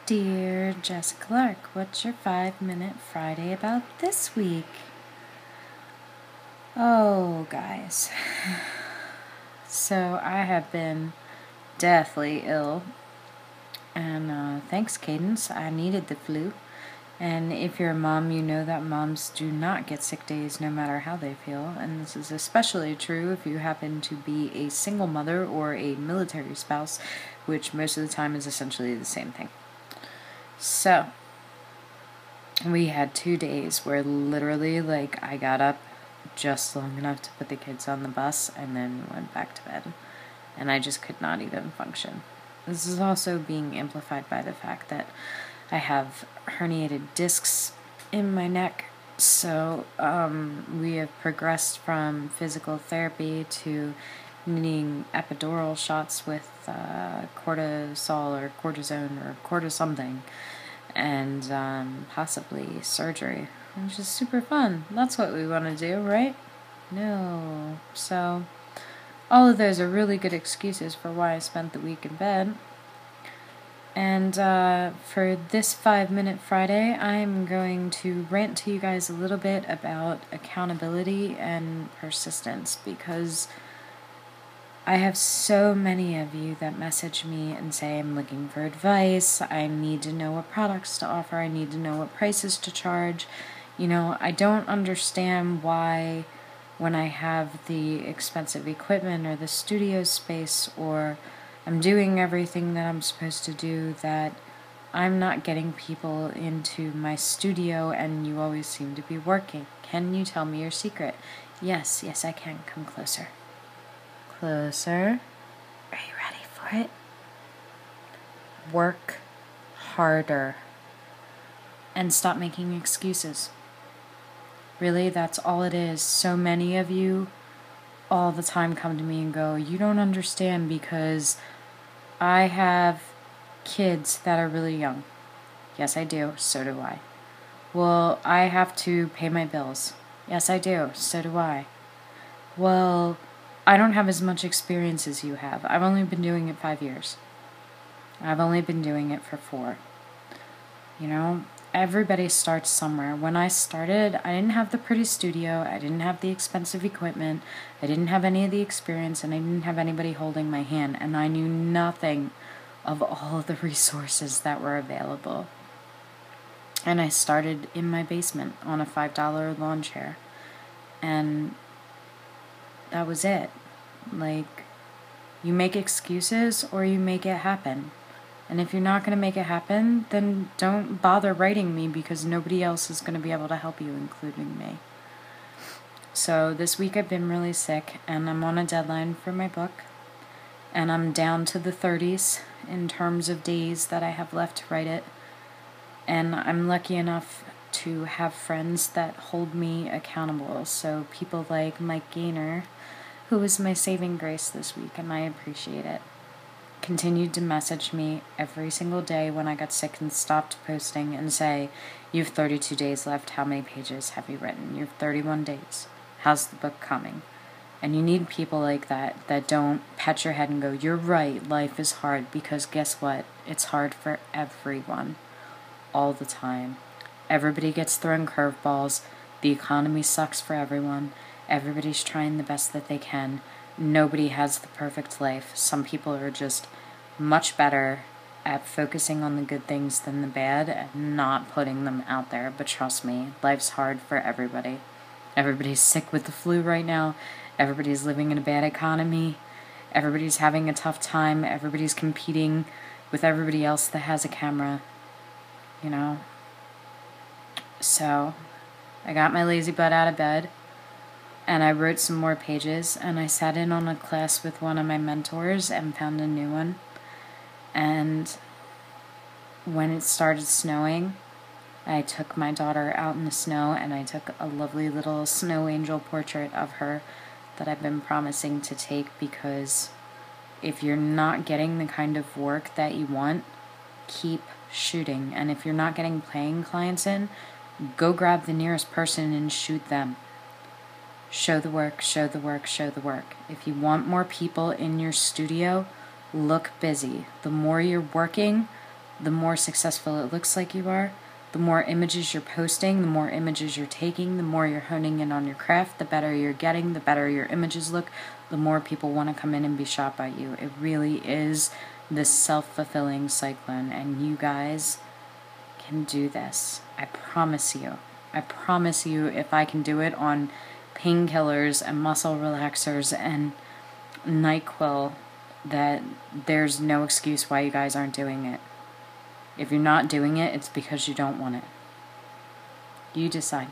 Dear Jessica Lark, what's your 5-minute Friday about this week? Oh, guys. So I have been deathly ill. And thanks, Cadence. I needed the flu. And if you're a mom, you know that moms do not get sick days no matter how they feel. And this is especially true if you happen to be a single mother or a military spouse, which most of the time is essentially the same thing. So, we had 2 days where literally, I got up just long enough to put the kids on the bus and then went back to bed. And I just could not even function. This is also being amplified by the fact that I have herniated discs in my neck. So, we have progressed from physical therapy to needing epidural shots with cortisol or cortisone or cortisomething, and possibly surgery, which is super fun. That's what we want to do, right? No. So, all of those are really good excuses for why I spent the week in bed. And for this 5-minute Friday, I'm going to rant to you guys a little bit about accountability and persistence, because I have so many of you that message me and say, I'm looking for advice, I need to know what products to offer, I need to know what prices to charge. You know, I don't understand why when I have the expensive equipment or the studio space, or I'm doing everything that I'm supposed to do, that I'm not getting people into my studio and you always seem to be working. Can you tell me your secret? Yes, I can. Come closer. Closer. Are you ready for it? Work harder. And stop making excuses. Really, that's all it is. So many of you all the time come to me and go, you don't understand because I have kids that are really young. Yes, I do. So do I. Well, I have to pay my bills. Yes, I do. So do I. Well, I don't have as much experience as you have. I've only been doing it 5 years. I've only been doing it for 4. You know, everybody starts somewhere. When I started, I didn't have the pretty studio, I didn't have the expensive equipment, I didn't have any of the experience, and I didn't have anybody holding my hand, and I knew nothing of all of the resources that were available. And I started in my basement on a $5 lawn chair, and that was it. You make excuses or you make it happen. And if you're not going to make it happen, then don't bother writing me, because nobody else is going to be able to help you, including me. So this week I've been really sick, and I'm on a deadline for my book, and I'm down to the 30s in terms of days that I have left to write it. And I'm lucky enough to have friends that hold me accountable. So people like Mike Gaynor, who was my saving grace this week, and I appreciate it, continued to message me every single day when I got sick and stopped posting and say, you have 32 days left, how many pages have you written? You have 31 days. How's the book coming? And you need people like that don't pat your head and go, you're right, life is hard, because guess what? It's hard for everyone, all the time. Everybody gets thrown curveballs. The economy sucks for everyone. Everybody's trying the best that they can. Nobody has the perfect life. Some people are just much better at focusing on the good things than the bad and not putting them out there. But trust me, life's hard for everybody. Everybody's sick with the flu right now. Everybody's living in a bad economy. Everybody's having a tough time. Everybody's competing with everybody else that has a camera. You know? So, I got my lazy butt out of bed, and I wrote some more pages, and I sat in on a class with one of my mentors and found a new one. And when it started snowing, I took my daughter out in the snow, and I took a lovely little snow angel portrait of her that I've been promising to take, because if you're not getting the kind of work that you want, keep shooting. And if you're not getting paying clients in, go grab the nearest person and shoot them. Show the work, show the work, show the work. If you want more people in your studio, look busy. The more you're working, the more successful it looks like you are, the more images you're posting, the more images you're taking, the more you're honing in on your craft, the better you're getting, the better your images look, the more people want to come in and be shot by you. It really is this self-fulfilling cyclone, and you guys can do this. I promise you. I promise you, if I can do it on painkillers and muscle relaxers and NyQuil, that there's no excuse why you guys aren't doing it. If you're not doing it, it's because you don't want it. You decide.